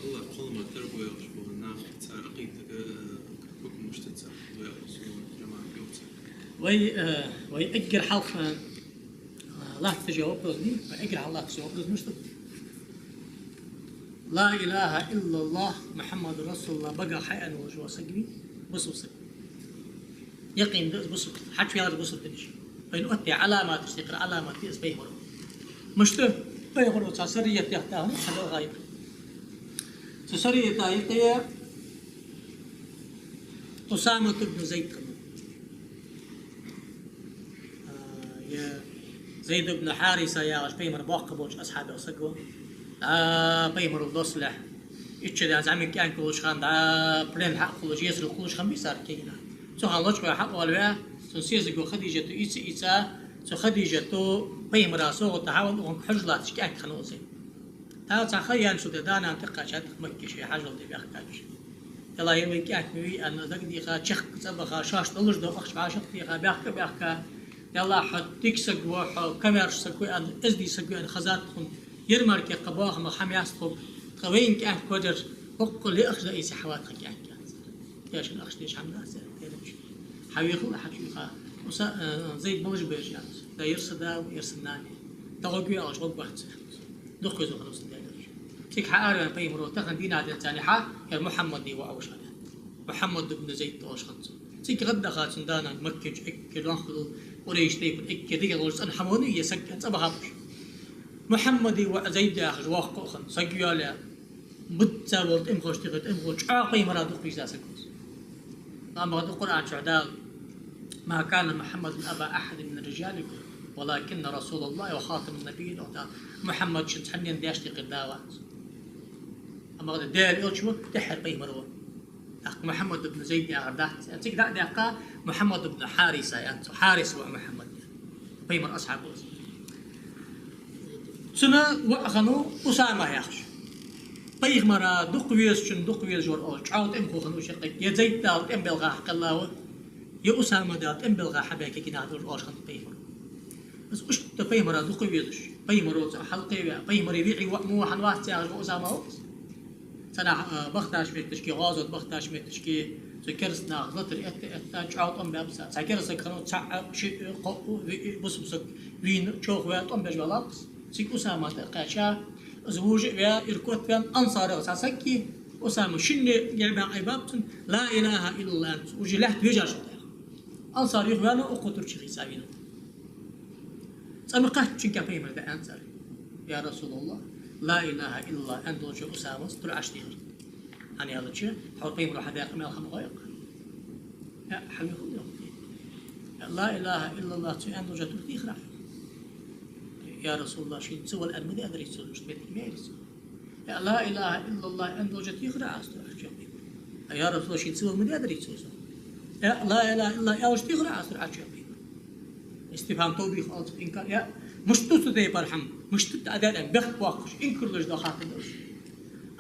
الله قل ما تربوا يغشبوا الناخ تعرقيت كبكم مش تتسع ويغسلون جماعة يوتسع وي أجر حلقة الله تجاوب رزني وأجر الله تجاوب رزني مش لا إله إلا الله محمد رسول الله بقى حياة وجوا سجبي بصوص يقين بصوص حد في هذا بصوص تنشي فإن أتي علامات تستقر علامات تسبيه مرة مشتى بيغرو تسرية تحتها هذا غايب تسرية تايقية أسامة بن زيد يا زيد بن حارثة يا بيمر باقبوش أصحابه وسقوا بيمر الضصلح إتشدا زعمي كان كلش خان برين حق كلش يسر كلش خان بيسار كينا سو خلوش حق والوا سنسيزقو خديجة إيسا سو خديجة بيمر سو تحاول وهم حجلات كان خنوزي تا تخيل شو دانا انتقا شاد مكة شيء حاجة ودي بيحكاش يلا يوم كأك مي أنا ذاك دي خا شخ سبخا شاش طلش دو أخش عاشق دي خا بيحكا يلا حد تكسق وح كاميرا سكوي أن إزدي سكوي أن خزات خن يرمر كي قباخ ما خميس خب خوين كأك قدر بقول لي أخذ أي سحوات خك يعني ياش الأخش ليش عم ناس حاول يخلق حكي خا زيد موج بيش يعني دا يرصدا ويرصناني تغوي أو شغل واحد دخل زو خلاص تيك حقارن بيمرو تخن دينا عدد ثاني حق كان محمد دي وأوش عليه محمد بن زيد أوش خنص تيك غدا خاتن دانا مكة إك لانخذ قريش تيك إك دي غلص أن حموني يسكت أبغى محمد وزيد أخذ واقع خن سجيا له متساوي إم خوش تقد إم خوش عاقي مراد في جاسكوس أما القرآن شعدال ما كان محمد أبا أحد من رجالكم ولكن رسول الله وخاتم النبيين محمد شد حنين دياشتي قداوات أما هذا ديال إلشوا تحر بيمروا محمد بن زيد يا غردات أنتك دا دقة محمد بن حارثة يعني حارث ومحمد بيمر أصحاب سنة وأخنو أسامة ياخش بيمرا دقويس شن دقويس جور أوش عاود إم خو شقيق يا زيد دال إم بلغا حق الله يا أسامة دال إم بلغا حباك كنا دور أوش خن بيمر بس وش تبيمرا دقويس بيمرو حلقي بيمر يبيعي مو حنوات يا أسامة سنا بختاش متشكي غازت بختاش متشكي سكرسنا غلطر ات عاود ام بابسا سكرسك خنو تسع شي بصبصك وين شوخ وات ام بجوالابس سيك اسامه قاشا زوج يا يركوت كان انصار اساسكي اسامه شن يلبا عبابتن لا اله الا الله انت وجلحت وجاش انصار يخوانا وقتر شي حسابينا سمقات شنكا بيمر ده انصار يا رسول الله لا إله إلا الله أنت وجه أسامة ترى عشتي أنا هذا الشيء حول بيمر حداق ما الخم غيق يا حبيبي لا إله إلا الله أنت وجه ترتي خرع يا رسول الله شيء سوى الآن مدي أدري سوى مش بيتك ميرس يا لا إله إلا الله أنت وجه تخرع يا رسول الله شيء سوى مدي أدري سوى يا لا إله إلا الله يا وجه تخرع أسرع استفهام توبيخ أو إنكار يا مش تستطيع برحم مش تتعدل بخت واقش إن كلش دخلت الدرس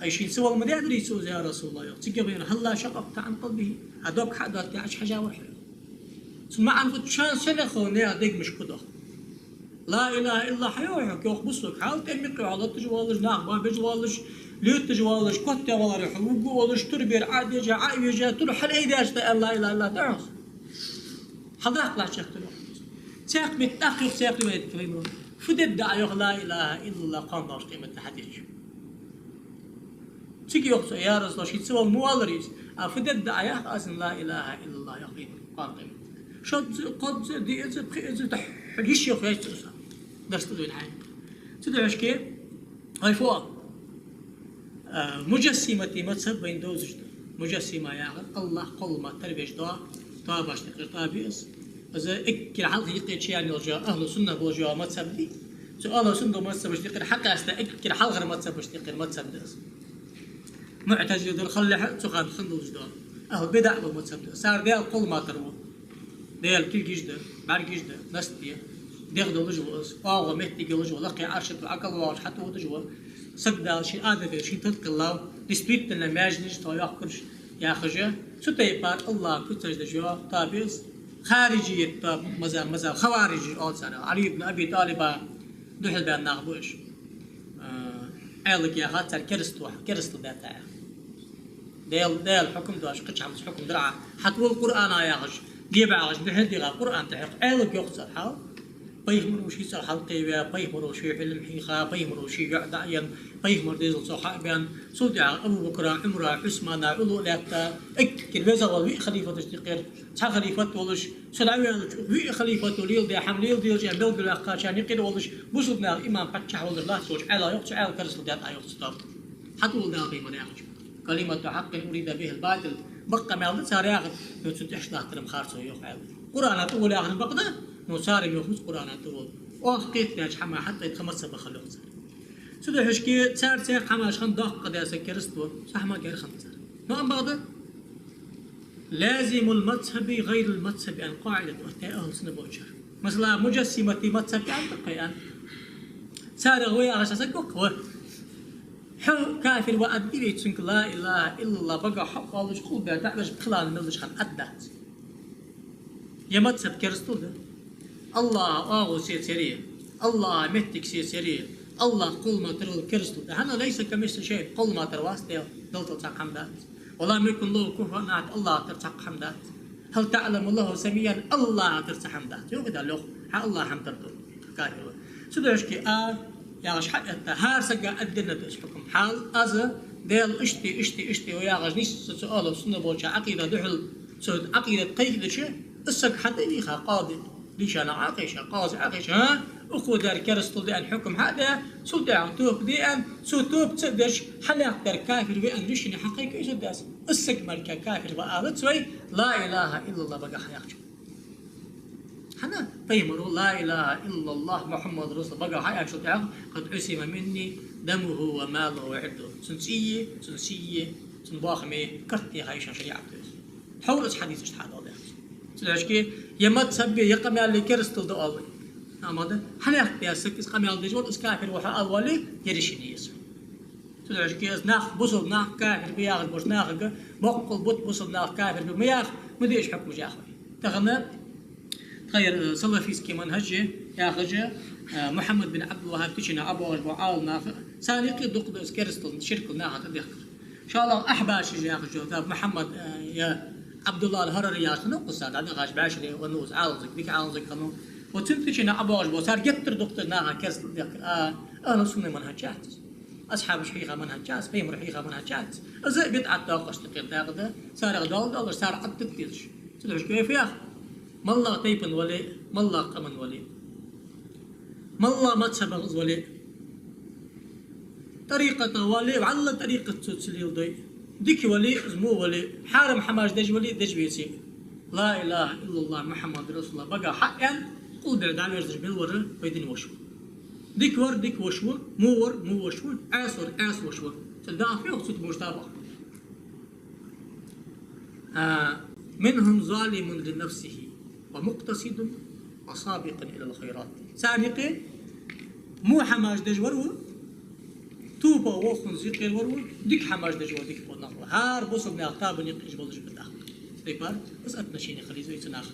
أي شيء سوى المدير أدري سوى يا رسول الله تجيبين هلا شققت عن قلبه هذوك حدث تعيش حاجة واحدة ثم عن شان سنة خوني أديك مش كده لا إله إلا حيوانك يوخ بصلك حاول تأمك على تجوالش نعم ما بجوالش ليت تجوالش كنت ولا رح وجوالش تربير عادي جا عايو جا تروح الأيدي لا إله إلا تعرف حضرتك لا شيخ تروح ساق متأخر ساق متكلم فدد دعيوه لا إله إلا الله قام ناش قيمة تحديث تيجي وقت يا رسول الله شيء سوى الموالريس فدد دعيوه أصلا لا إله إلا الله يقين قام قيمة شو قد دي إذا تحجيش يا أخي درس تدوين حاجة تدوينش كيف هاي فوق مجسمة مذهب بين دوز مجسمة يا الله قل ما تربيش دوا طابش تقدر طابيس إذا إكل حلقة يقين شيء يعني رجاء أهل السنة برجاء ما تسبدي سؤال السنة ما تسبش تقدر حتى أست إكل حلقة ما تسبش تقدر ما تسبدس معتزلة دول خلي سخان خندوج دول أهل بدع ما تسبدس صار ديال كل ما تروى ديال كل جدة بعد جدة نستيه ديال لجوز واو مهتي لجوز لقي عرشة العقل واش حتى هو لجوز صدق شيء آدم شيء تذكر الله نسبيت لنا ماجنش توياكرش يا خجة ستيبار الله كترج دجوا تابيس خارجية مزام خوارجي أول سنة علي بن أبي طالب دحل بأن نغبوش عيلك يا خاطر كرست داتا ديل حكم داش قش عم حكم درع حتى القرآن يا غش جيب عاش بهدي القرآن تحق عيلك يخسر حاول بيهمروا شي صار حلقي بيهمروا شي علم حيخا بيهمروا شي دعيا بيهمر ديزل صحابيان صدع أبو بكر عمر عثمان علو لابتا كربيزة والوي خليفة تشتقير صح خليفة ولش سلعوي وي خليفة وليل دي حمليل ديل جا بلد الأخا شان يقيل ولش بوصلنا الإمام فتح ولش الله سوش على يقص على كرس لدات آيات ستار حتى ولنا قيمة ياخذ كلمة حق أريد به الباطل بقى ما يلد صار ياخذ يوتسد إحنا كلام خارج يوقع قرآن تقول ياخذ بقدر نصار يوخذ قرآن تقول وقيت ناج حما حتى يتخمس بخلوه سودا حشكي صار سير حماش خن دق قد كرستو صح ما غير خمسة ما بعد لازم المذهب غير المذهب عن قاعدة أهل سنة بوشر مثلا مجسمة مذهب عن تقيان صار غوي على أساس هو حو كافر وأدري تسنك لا إله إلا الله بقى حق الله شخول بها تعبش بخلال ملش خن أدات يا مذهب كرستو ده الله آغو سيرية الله متك سيرية الله قل ما ترى الكرستو هنا ليس كمثل شيء قل ما ترى واسطة دلت تساق حمدات ولا يكن الله كفوا نعت الله ترتاق حمدات هل تعلم الله سميا الله ترتاق حمدات يوجد له الله حمد الله كايو سدوش كي يا غش حتى هار سجى أدنى تشكم حال أزا ديل اشتي ويا غش نيس سؤال سنة بوجه عقيدة دحل سود عقيدة قيد شيء السك حتى ليها قاضي ليش أنا عاقش قاضي عاقش ها أخو دار كرستو دي الحكم هذا سودع توب دي أن سوتوب تصدش حلاق دار كافر بأن رشني حقيقي سداس السجمر كافر بقالت سوي لا إله إلا الله بقى حياك حنا فيمروا لا إله إلا الله محمد رسول بقى حياك شو تعرف قد عسم مني دمه وماله وعرضه سنسية سنباخمة كرتي هايشة شريعة حول حديث اشتحاد الله سلاش كي يمت سبي يقم على كرستو دو الله هذا حنا يا سكس قام يالدي جول اسكافر وحا اولي يرشني يس سلاش كي ناخ بوصل ناخ كافر بياخذ بوش ناخ بقل بوت بوصل ناخ كافر بمياخ مديش حكم جاخ تغنى تغير صلى في سكي منهج ياخذ محمد بن عبد الوهاب تشنا ابو البعال ناخ سالقي دق كرستو شرك ناخ تدخل ان شاء الله احباش ياخذ جواب محمد يا عبد الله الهرري يا شنو قصاد عندنا غاش باشري ونوز عاوزك ديك عاوزك خنو وتنتشنا ابوج بوصار جتر دكتور ناها كرس انا سنه منهجات اصحاب شيخه منهجات فيهم رحيخه منهجات ازاي بيتعب توقش تقيل تاخذه صار غدول صار عد تديش تدري كيف يا اخي ما الله طيب ولي ما الله قمن ولي ما الله ما تسبغ ولي طريقه ولي وعلى طريقه تسليل ضي ديك ولي زمو ولي حارم حماش دج ولي دج بيسي لا اله الا الله محمد رسول الله بقى حقا قل بعد على يرزج بالور ويدين وشو ديك ور ديك وشو مو وشو عاصر وشو تلقى فيه صوت مشتبه منهم ظالم لنفسه ومقتصد وسابق الى الخيرات سابق مو حماش دج ورو توبا وخن زيقير ورو ديك حماش دجوا ديك بنقل هار بوصل ناقطاب نيقش بولج بالداخل ديبار بس اتنشيني خليزو يتناخ